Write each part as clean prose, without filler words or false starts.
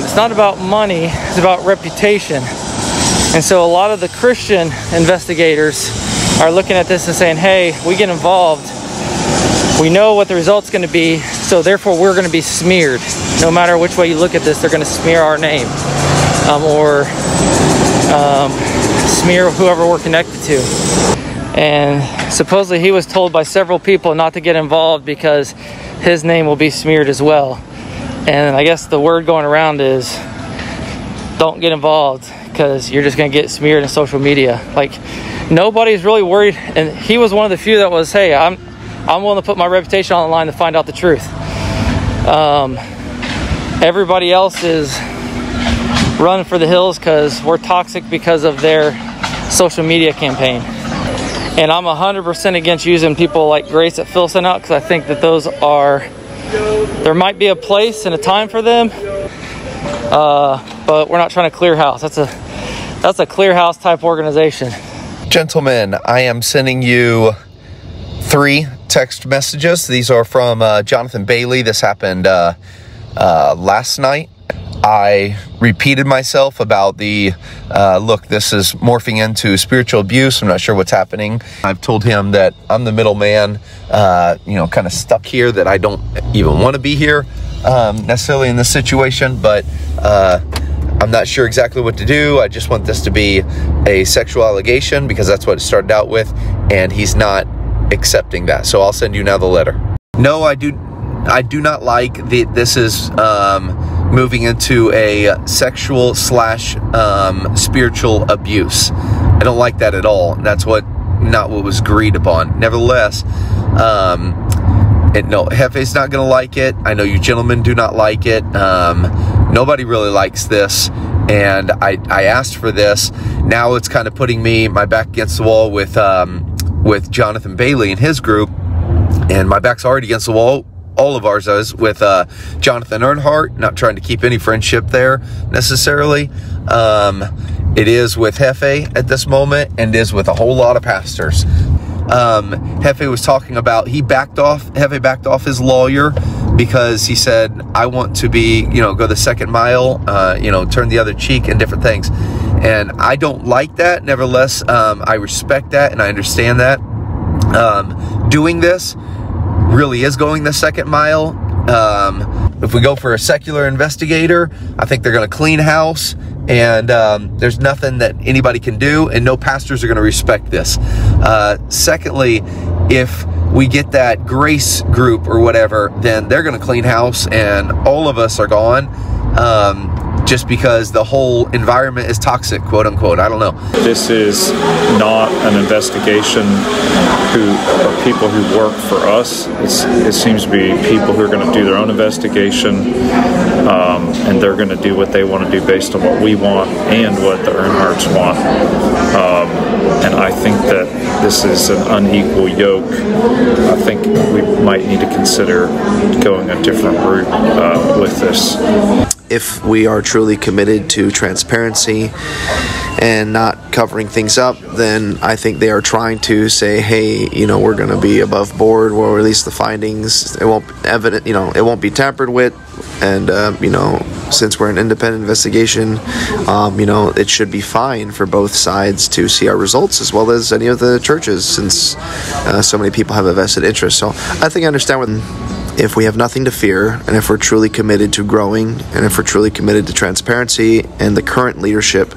It's not about money, it's about reputation. And so a lot of the Christian investigators are looking at this and saying, hey, we get involved, we know what the result's going to be, so therefore we're going to be smeared. No matter which way you look at this, they're going to smear our name, or smear whoever we're connected to. And supposedly he was told by several people not to get involved because his name will be smeared as well. And I guess the word going around is don't get involved because you're just going to get smeared in social media. Like, nobody's really worried. And he was one of the few that was, hey, I'm willing to put my reputation on the line to find out the truth. Everybody else is running for the hills because we're toxic because of their social media campaign. And I'm 100% against using people like Grace that Phil sent out, because I think that those are, there might be a place and a time for them, but we're not trying to clear house. That's a clear house type organization. Gentlemen, I am sending you 3 text messages. These are from Jonathan Bailey. This happened last night. I repeated myself about the, look, this is morphing into spiritual abuse. I'm not sure what's happening. I've told him that I'm the middleman, kind of stuck here, that I don't even want to be here necessarily in this situation, but I'm not sure exactly what to do. I just want this to be a sexual allegation because that's what it started out with, and he's not accepting that. So I'll send you now the letter. No, I do not like this is moving into a sexual / spiritual abuse. I don't like that at all. That's not what was agreed upon. Nevertheless, no, Jefe's not going to like it. I know you gentlemen do not like it. Nobody really likes this, and I asked for this. Now it's kind of putting my back against the wall with Jonathan Bailey and his group, and my back's already against the wall. All of ours is with Jonathan Earnhardt. Not trying to keep any friendship there necessarily. It is with Jefe at this moment, and is with a whole lot of pastors. Jefe was talking about Jefe backed off his lawyer because he said, I want to be, go the second mile, turn the other cheek and different things. And I don't like that. Nevertheless, I respect that and I understand that. Doing this really is going the second mile. If we go for a secular investigator, I think they're going to clean house, and there's nothing that anybody can do, and no pastors are going to respect this. Secondly, if we get that grace group or whatever, then they're going to clean house and all of us are gone, just because the whole environment is toxic, quote unquote. I don't know. This is not an investigation of people who work for us. It seems to be people who are going to do their own investigation, and they're going to do what they want to do based on what we want and what the Earnhardts want. And I think that this is an unequal yoke. I think we might need to consider going a different route with this. If we are truly committed to transparency and not covering things up, then I think they are trying to say, hey, we're going to be above board. We'll release the findings. It won't evident, it won't be tampered with. And, since we're an independent investigation, it should be fine for both sides to see our results, as well as any of the churches, since so many people have a vested interest. So I think I understand if we have nothing to fear, and if we're truly committed to growing, and if we're truly committed to transparency, and the current leadership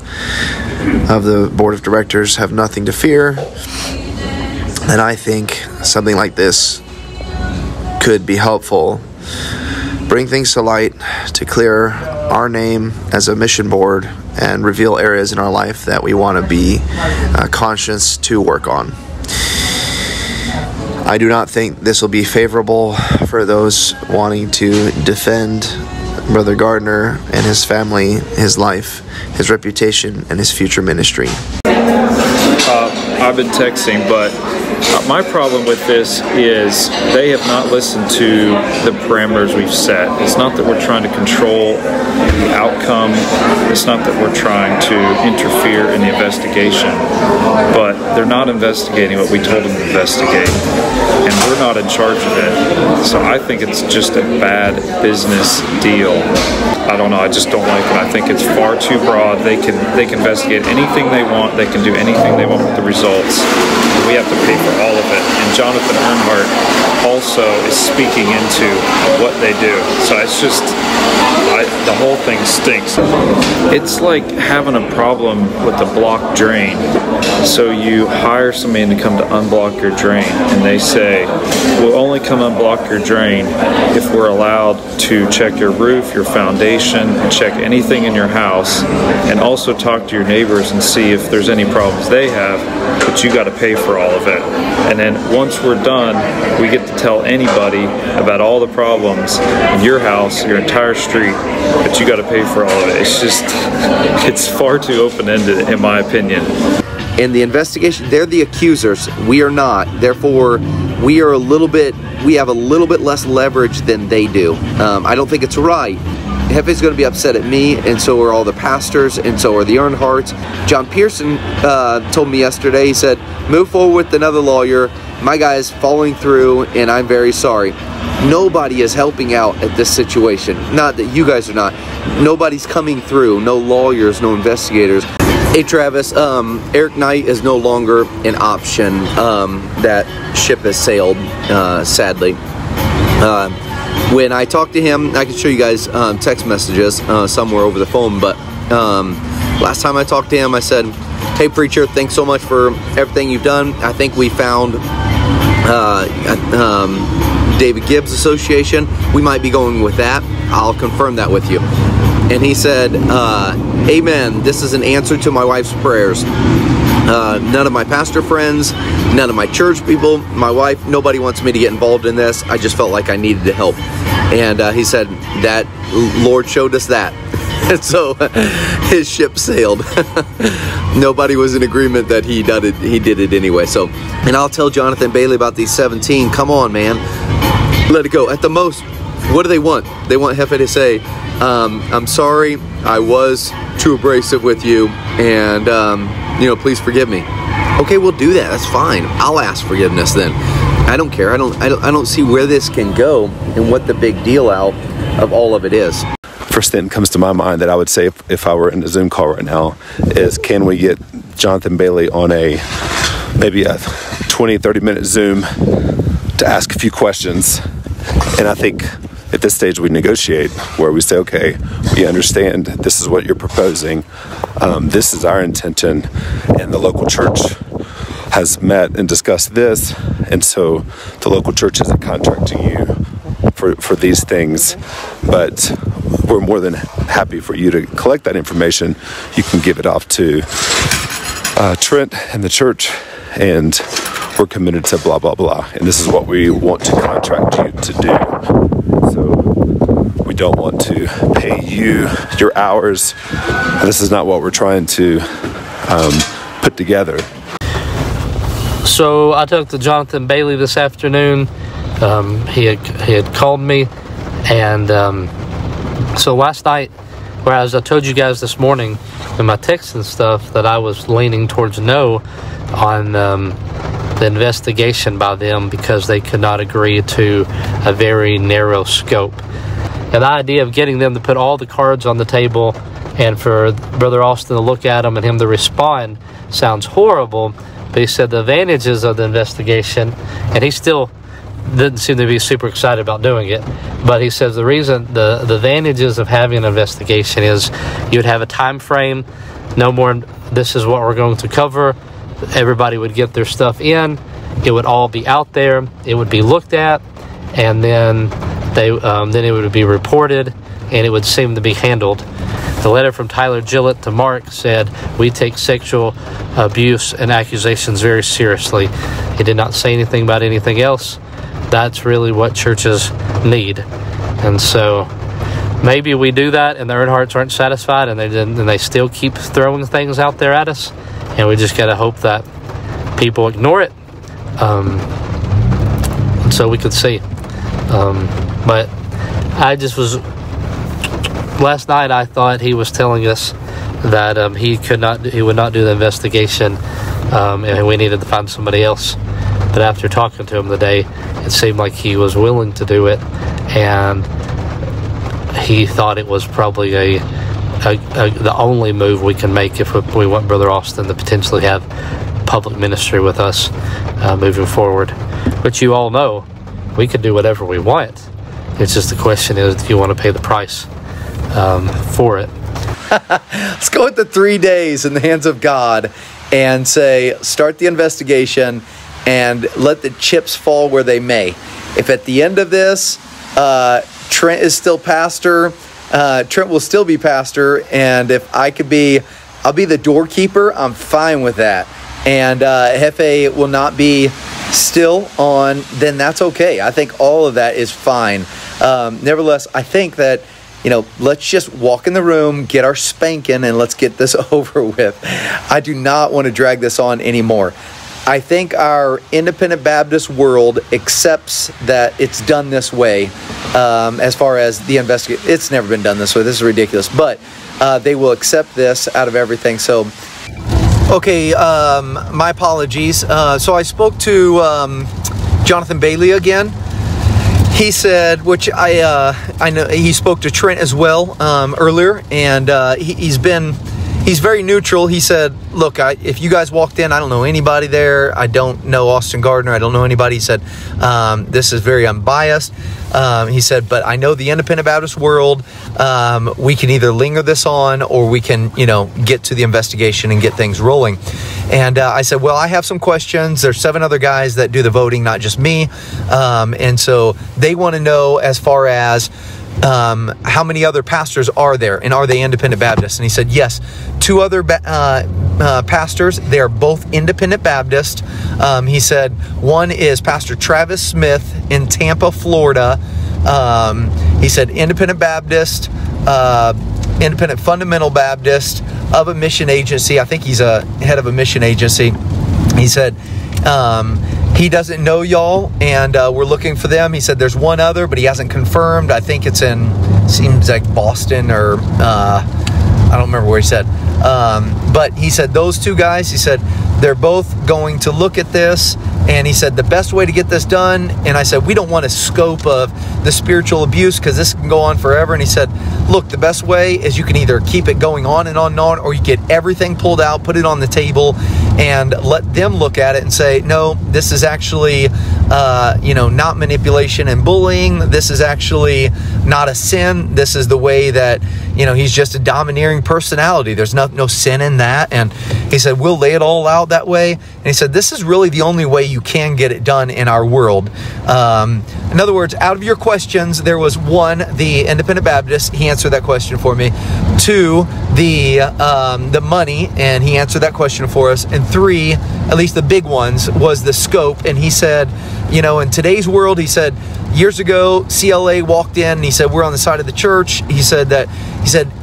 of the board of directors have nothing to fear, then I think something like this could be helpful. Bring things to light, to clear our name as a mission board, and reveal areas in our life that we want to be conscious to work on. I do not think this will be favorable for those wanting to defend Brother Gardner and his family, his life, his reputation, and his future ministry. I've been texting, but My problem with this is they have not listened to the parameters we've set. It's not that we're trying to control the outcome. It's not that we're trying to interfere in the investigation, but they're not investigating what we told them to investigate, and we're not in charge of it. So I think it's just a bad business deal. I don't know. I just don't like it. I think it's far too broad. They can investigate anything they want. They can do anything they want with the results. We have to pay for all of it. And Jonathan Earnhardt also is speaking into what they do. So it's just, the whole thing stinks. It's like having a problem with a blocked drain. So you hire somebody to come to unblock your drain, and they say, we'll only come unblock your drain if we're allowed to check your roof, your foundation, and check anything in your house, and also talk to your neighbors and see if there's any problems they have, but you got to pay for all of it. And then once we're done, we get to tell anybody about all the problems in your house, your entire street, but you got to pay for all of it. It's just, it's far too open-ended in my opinion. In the investigation, they're the accusers. We are not. Therefore, we have a little bit less leverage than they do. I don't think it's right. Jefe's going to be upset at me, and so are all the pastors, and so are the Earnhardts. John Pearson told me yesterday, he said, move forward with another lawyer. My guy is following through, and I'm very sorry. Nobody is helping out at this situation. Not that you guys are not. Nobody's coming through. No lawyers, no investigators. Hey Travis, Eric Knight is no longer an option. That ship has sailed, sadly. When I talked to him, I can show you guys text messages somewhere over the phone, but last time I talked to him, I said, hey preacher, thanks so much for everything you've done. I think we found David Gibbs Association. We might be going with that. I'll confirm that with you. And he said, amen, this is an answer to my wife's prayers. None of my pastor friends, none of my church people, my wife, nobody wants me to get involved in this. I just felt like I needed to help. And he said that Lord showed us that. And so his ship sailed. Nobody was in agreement that he did it anyway. So, and I'll tell Jonathan Bailey about these 17. Come on, man. Let it go. At the most, what do they want? They want Jefe to say, I'm sorry, I was too abrasive with you, and please forgive me. Okay, we'll do that. That's fine. I'll ask forgiveness then. I don't care. I don't see where this can go and what the big deal out of all of it is. First thing that comes to my mind that I would say if I were in a Zoom call right now is, can we get Jonathan Bailey on maybe a 20-30 minute Zoom to ask a few questions? And I think at this stage we negotiate where we say, okay, we understand this is what you're proposing, this is our intention, and the local church has met and discussed this, and so the local church isn't contracting you for these things, but we're more than happy for you to collect that information. You can give it off to Trent and the church, and we're committed to blah, blah, blah. And this is what we want to contract you to do. So we don't want to pay you your hours. This is not what we're trying to put together. So I talked to Jonathan Bailey this afternoon. He had called me, and so last night, whereas I told you guys this morning in my text and stuff that I was leaning towards no on the investigation by them because they could not agree to a very narrow scope. And the idea of getting them to put all the cards on the table and for Brother Austin to look at them and him to respond sounds horrible, but he said the advantages of the investigation, and he still didn't seem to be super excited about doing it, but he says the reason, the advantages of having an investigation is you'd have a time frame, no more, this is what we're going to cover, everybody would get their stuff in, it would all be out there, it would be looked at, and then it would be reported, and it would seem to be handled. The letter from Tyler Gillett to Mark said, we take sexual abuse and accusations very seriously. He did not say anything about anything else. That's really what churches need. And so maybe we do that and the Earnhardts aren't satisfied and they still keep throwing things out there at us. And we just got to hope that people ignore it. so we could see. But I just was, last night I thought he was telling us that he would not do the investigation, and we needed to find somebody else. But after talking to him today, it seemed like he was willing to do it, and he thought it was probably the only move we can make if we want Brother Austin to potentially have public ministry with us moving forward. Which you all know, we could do whatever we want. It's just the question is, do you want to pay the price for it? Let's go with the 3 days in the hands of God and say, start the investigation and let the chips fall where they may. If at the end of this, Trent is still pastor, Trent will still be pastor, and if I'll be the doorkeeper, I'm fine with that. And Jefe will not be still on, then that's okay. I think all of that is fine. Nevertheless, I think that, let's just walk in the room, get our spanking, and let's get this over with. I do not want to drag this on anymore. I think our independent Baptist world accepts that it's done this way. As far as the investigation, it's never been done this way. This is ridiculous. But they will accept this out of everything. So, okay, my apologies. So I spoke to Jonathan Bailey again. He said, which I know he spoke to Trent as well earlier, and he's very neutral. He said, look, if you guys walked in, I don't know anybody there. I don't know Austin Gardner. I don't know anybody. He said, this is very unbiased. He said, but I know the independent Baptist world. We can either linger this on or we can, get to the investigation and get things rolling. And I said, well, I have some questions. There's 7 other guys that do the voting, not just me. And so they want to know as far as how many other pastors are there, and are they independent Baptists? And he said, yes, 2 other pastors. They are both independent Baptist. He said one is Pastor Travis Smith in Tampa, Florida. He said independent Baptist, independent fundamental Baptist of a mission agency. I think he's a head of a mission agency. He said he doesn't know y'all, and we're looking for them. He said there's one other, but he hasn't confirmed. I think it's seems like Boston, or I don't remember where he said. But he said those 2 guys, he said they're both going to look at this, and he said the best way to get this done, and I said we don't want a scope of the spiritual abuse because this can go on forever. And he said, look, the best way is you can either keep it going on and on and on, or you get everything pulled out, put it on the table, and let them look at it and say, no, this is actually not manipulation and bullying. This is actually not a sin. This is the way that he's just a domineering personality. There's no sin in that. And he said we'll lay it all out that way. And he said this is really the only way you can get it done in our world. In other words, out of your questions, there was 1, the independent Baptist. He answered that question for me. 2, the money, and he answered that question for us. And 3, at least the big ones, was the scope. And he said, in today's world, he said, years ago, CLA walked in and he said, we're on the side of the church. He said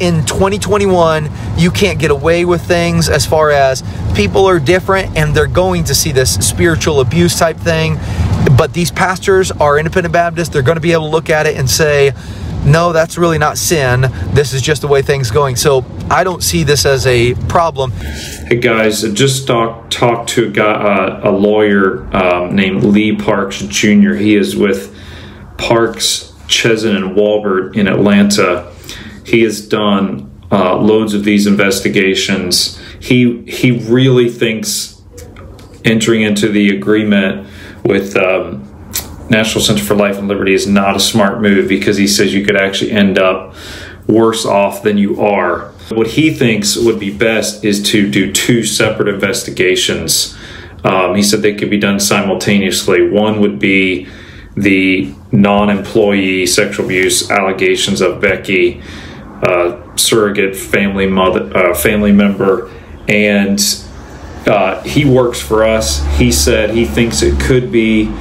in 2021, you can't get away with things as far as people are different and they're going to see this spiritual abuse type thing. But these pastors are independent Baptists. They're going to be able to look at it and say, no, that's really not sin. This is just the way things going. So I don't see this as a problem. Hey guys, I just talked to a lawyer named Lee Parks Jr. He is with Parks, Chesson, and Walbert in Atlanta. He has done loads of these investigations. He really thinks entering into the agreement with National Center for Life and Liberty is not a smart move, because he says you could actually end up worse off than you are. What he thinks would be best is to do 2 separate investigations. He said they could be done simultaneously. One would be the non-employee sexual abuse allegations of Becky, surrogate family member, and he works for us. He said he thinks it could be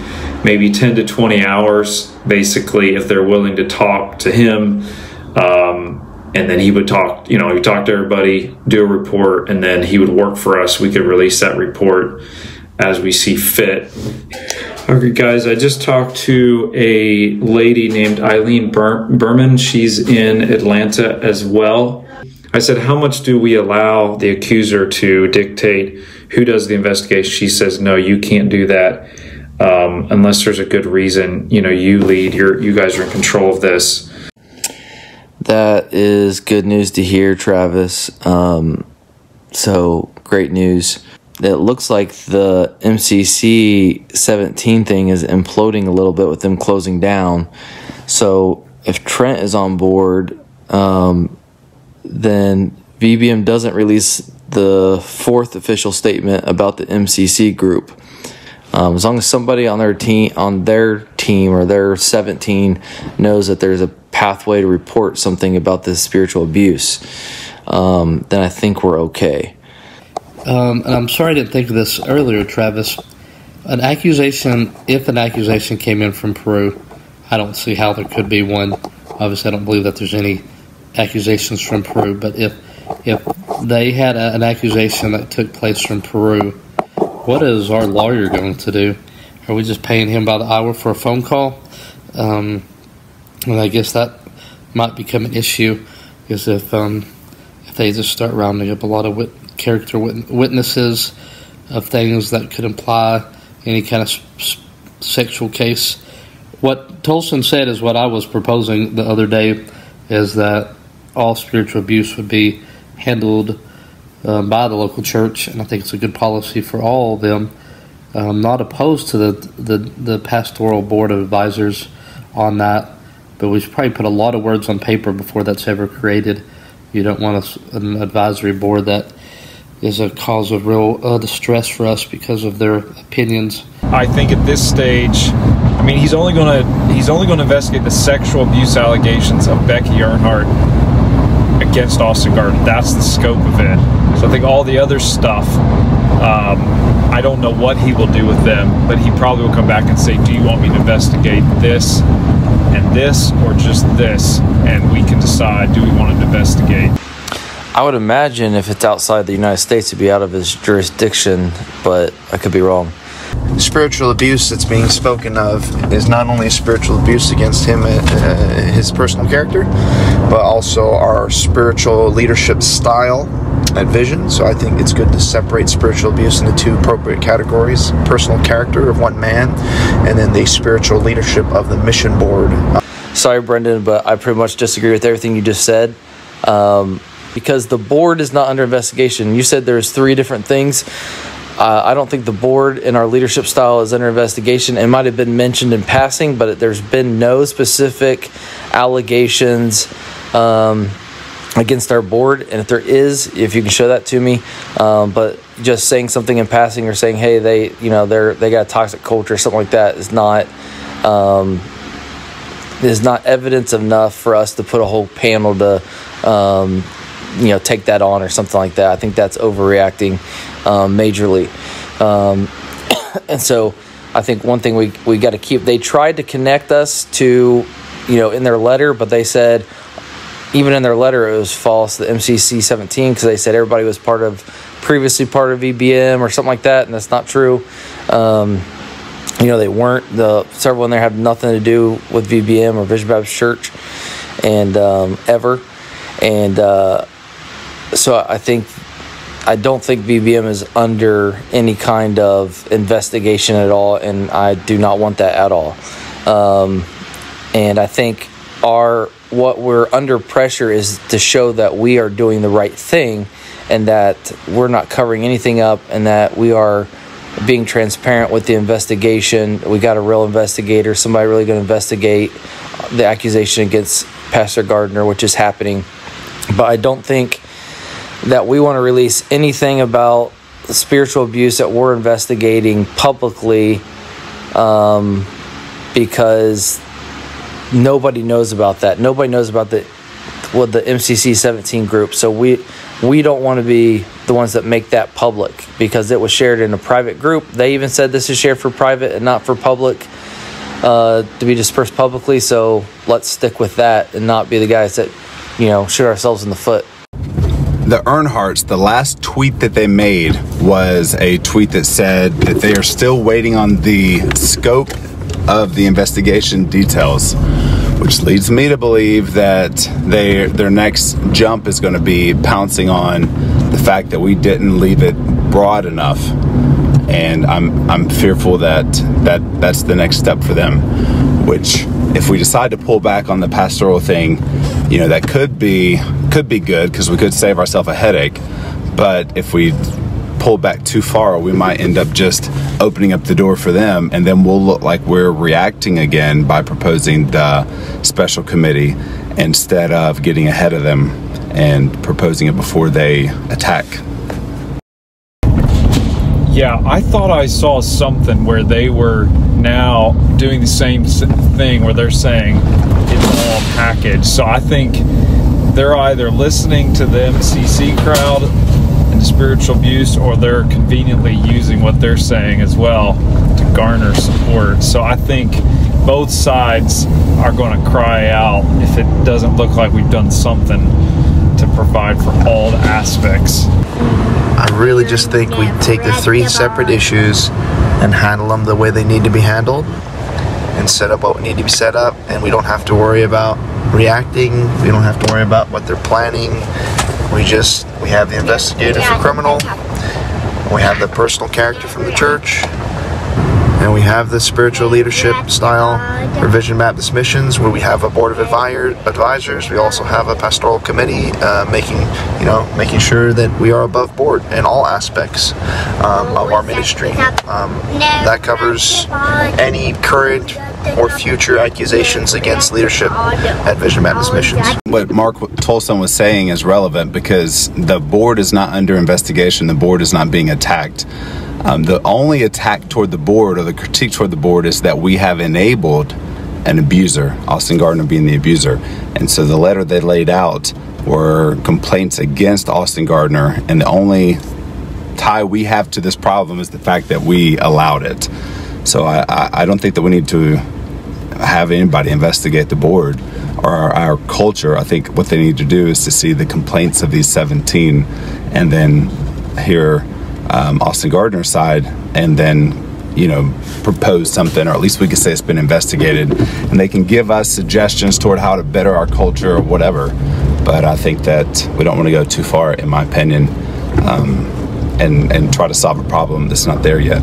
maybe 10 to 20 hours, basically, if they're willing to talk to him. And then he would talk, he talk to everybody, do a report, and then he would work for us. We could release that report. as we see fit. Okay, guys, I just talked to a lady named Eileen Berman. She's in Atlanta as well. I said, how much do we allow the accuser to dictate who does the investigation? She says, no, you can't do that unless there's a good reason. You know, you lead. You guys are in control of this. That is good news to hear, Travis. So great news. It looks like the MCC 17 thing is imploding a little bit with them closing down. So if Trent is on board, then VBM doesn't release the fourth official statement about the MCC group. As long as somebody on their team or their 17 knows that there's a pathway to report something about this spiritual abuse, then I think we're okay. And I'm sorry I didn't think of this earlier, Travis. If an accusation came in from Peru, I don't see how there could be one. Obviously, I don't believe that there's any accusations from Peru, but if they had an accusation that took place from Peru, what is our lawyer going to do? Are we just paying him by the hour for a phone call? And I guess that might become an issue, is if they just start rounding up a lot of witnesses of things that could imply any kind of sexual case. What Tolson said is what I was proposing the other day, is that all spiritual abuse would be handled by the local church, and I think it's a good policy for all of them. I'm not opposed to the pastoral board of advisors on that, but we should probably put a lot of words on paper before that's ever created. You don't want an advisory board that is a cause of real distress for us because of their opinions. I think at this stage, I mean, he's only going to investigate the sexual abuse allegations of Becky Earnhardt against Austin Gardner. That's the scope of it. So I think all the other stuff, I don't know what he will do with them, but he probably will come back and say, do you want me to investigate this and this, or just this? And we can decide, do we want to investigate? I would imagine if it's outside the United States, it'd be out of his jurisdiction, but I could be wrong. Spiritual abuse that's being spoken of is not only spiritual abuse against him, his personal character, but also our spiritual leadership style and vision. So I think it's good to separate spiritual abuse into two appropriate categories: personal character of one man, and then the spiritual leadership of the mission board. Sorry, Brendan, but I pretty much disagree with everything you just said. Because the board is not under investigation. You said there's three different things. I don't think the board in our leadership style is under investigation. It might have been mentioned in passing, but there's been no specific allegations against our board. And if there is, if you can show that to me, but just saying something in passing or saying, hey, they got a toxic culture or something like that is not evidence enough for us to put a whole panel to take that on or something like that. I think that's overreacting majorly. And so I think one thing we got to keep, they tried to connect us to, in their letter, but they said, even in their letter, it was false, the MCC 17, because they said everybody was previously part of VBM or something like that, and that's not true. They weren't. Several in there have nothing to do with VBM or Vision Baptist Church, and ever. And so I don't think VBM is under any kind of investigation at all, and I do not want that at all. And I think what we're under pressure is to show that we are doing the right thing, and that we're not covering anything up, and that we are being transparent with the investigation. We got a real investigator, somebody really going to investigate the accusation against Pastor Gardner, which is happening. But I don't think that we want to release anything about spiritual abuse that we're investigating publicly, because nobody knows about that. Nobody knows about the MCC 17 group. So we don't want to be the ones that make that public, because it was shared in a private group. They even said this is shared for private and not for public, to be dispersed publicly. So let's stick with that and not be the guys that shoot ourselves in the foot. the Earnhardts, the last tweet that they made was a tweet that said that they are still waiting on the scope of the investigation details, which leads me to believe that their next jump is going to be pouncing on the fact that we didn't leave it broad enough. And I'm fearful that's the next step for them, which if we decide to pull back on the pastoral thing, that could be good, because we could save ourselves a headache. But if we pull back too far, we might end up just opening up the door for them, and then we'll look like we're reacting again by proposing the special committee instead of getting ahead of them and proposing it before they attack. Yeah, I thought I saw something where they were now doing the same thing where they're saying it's all packaged. So I think they're either listening to the MCC crowd and the spiritual abuse, or they're conveniently using what they're saying as well to garner support. So I think both sides are going to cry out if it doesn't look like we've done something to provide for all the aspects. I really just think we take the 3 separate issues and handle them the way they need to be handled, and set up what need to be set up, and we don't have to worry about reacting. We don't have to worry about what they're planning. We have the investigator for criminal, we have the personal character from the church, and we have the spiritual leadership style for Vision Baptist Missions, where we have a board of advisors. We also have a pastoral committee making sure that we are above board in all aspects of our ministry. That covers any current or future accusations against leadership at Vision Baptist Missions. What Mark Tolson was saying is relevant, because the board is not under investigation. The board is not being attacked. The only attack toward the board, or the critique toward the board, is that we have enabled an abuser, Austin Gardner being the abuser. And so the letter they laid out were complaints against Austin Gardner, and the only tie we have to this problem is the fact that we allowed it. So I don't think that we need to have anybody investigate the board or our culture. I think what they need to do is to see the complaints of these 17, and then hear Austin Gardner's side, and then propose something, or at least we can say it's been investigated, and they can give us suggestions toward how to better our culture or whatever. But I think that we don't want to go too far, in my opinion, and try to solve a problem that's not there yet.